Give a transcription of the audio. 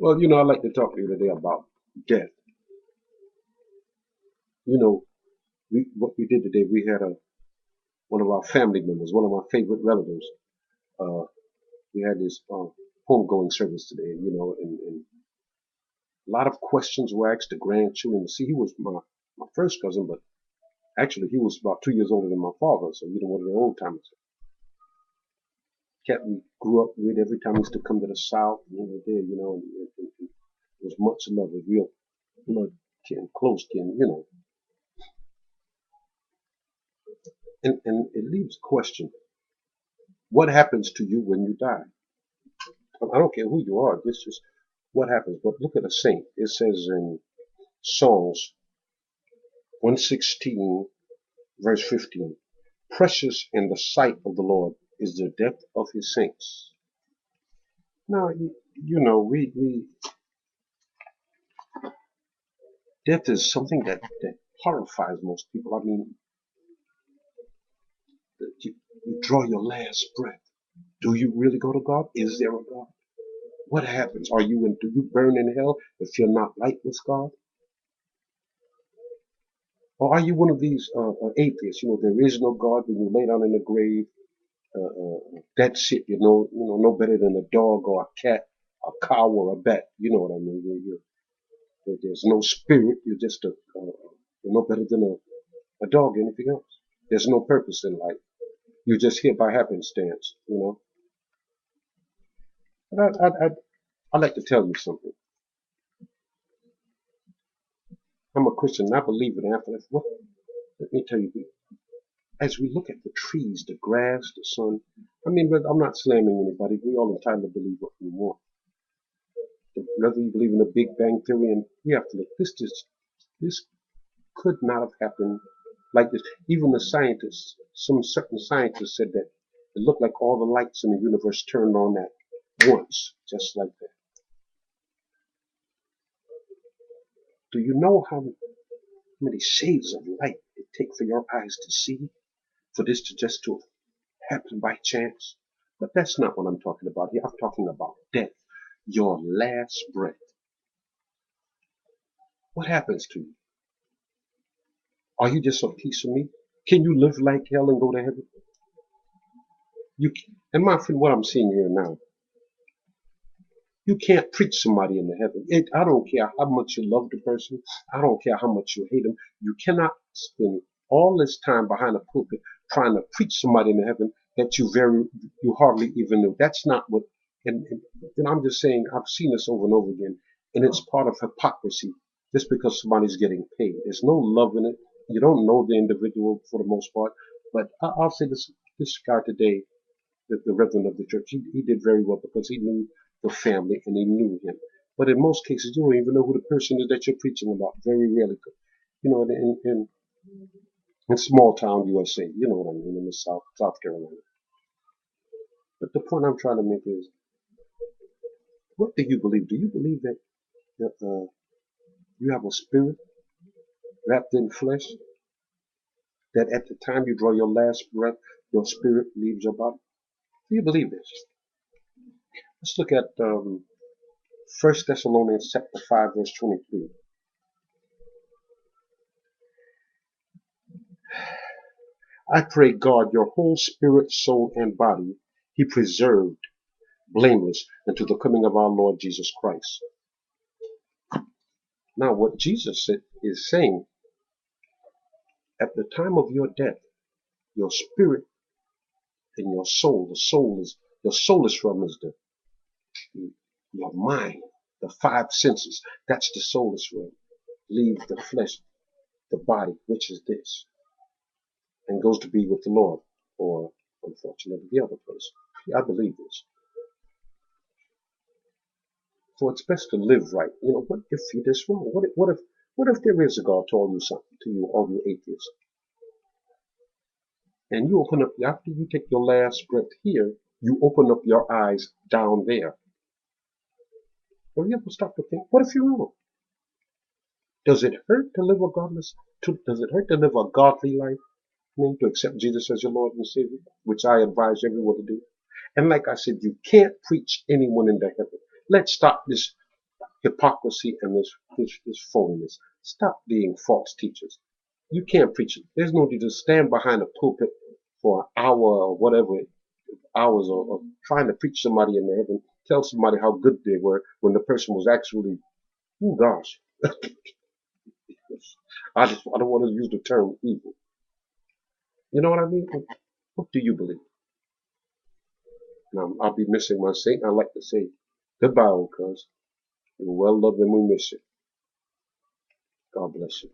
Well, I'd like to talk to you today about death. What we did today, we had one of our family members, one of our favorite relatives. Uh, we had this homegoing service today, and a lot of questions were asked to grandchildren. See, he was my first cousin, but actually he was about 2 years older than my father, so one of the old timers. Cat we grew up with every time he used to come to the South, and it was much love, a real blood kin, close kin. And it leaves a question. What happens to you when you die? I don't care who you are. This is what happens. But look at a saint. It says in Psalms 116, verse 15, precious in the sight of the Lord is the death of his saints. Now, we death is something that horrifies most people. I mean, you draw your last breath. Do you really go to God? Is there a God? What happens? Do you burn in hell if you're not right with God? Or are you one of these atheists? There is no God. When you lay down in the grave, that's it. No better than a dog or a cat, a cow or a bat. You know what I mean? There's no spirit. You're no better than a dog or anything else. There's no purpose in life. You're just here by happenstance. But I'd like to tell you something. I'm a Christian and I believe in afterlife. Let me tell you, as we look at the trees, the grass, the sun, I mean, I'm not slamming anybody. We all entitled to believe what we want. Whether you believe in the Big Bang Theory, and we have to look, this could not have happened like this. Even the scientists, some certain scientists said that it looked like all the lights in the universe turned on at once, just like that. Do you know how many shades of light it takes for your eyes to see, for this to happen by chance? But that's not what I'm talking about here. I'm talking about death, your last breath. What happens to you? Are you just a piece of me? Can you live like hell and go to heaven? And my friend, what I'm seeing here now, you can't preach somebody into heaven. I don't care how much you love the person. I don't care how much you hate them. You cannot spend all this time behind a pulpit trying to preach somebody into heaven that you hardly even knew. That's not what. And I'm just saying, I've seen this over and over again, and it's part of hypocrisy. Just because somebody's getting paid, there's no love in it. You don't know the individual for the most part. But I'll say this guy today, the reverend of the church, he did very well because he knew the family and he knew him. But in most cases, you don't even know who the person is that you're preaching about. Very rarely. In small town USA, you know what I mean, in the South Carolina. But the point I'm trying to make is, what do you believe? Do you believe that you have a spirit wrapped in flesh? That at the time you draw your last breath, your spirit leaves your body? Do you believe this? Let's look at 1 Thessalonians chapter 5, verse 23. I pray God your whole spirit, soul, and body he preserved blameless until the coming of our Lord Jesus Christ. Now what Jesus is saying, at the time of your death, your spirit and your soul, your soulless realm is your mind, the five senses. That's the soulless realm. Leave the flesh, the body, which is this, and goes to be with the Lord, or unfortunately the other place. I believe this. So it's best to live right. What if you're this wrong? What if there is a God to all you atheists? And you open up, after you take your last breath here, you open up your eyes down there. Have you ever stopped to think, what if you're wrong? Does it hurt to live does it hurt to live a godly life? To accept Jesus as your Lord and Savior, which I advise everyone to do. And like I said, you can't preach anyone into heaven. Let's stop this hypocrisy and this phoniness. Stop being false teachers. You can't preach it. There's no need to stand behind a pulpit for an hour or whatever hours of trying to preach somebody in heaven, tell somebody how good they were when the person was actually, oh gosh, I don't want to use the term evil. You know what I mean? What do you believe? Now, I'll be missing my saint. I like to say goodbye, old cuz. You're well loved and we miss you. God bless you.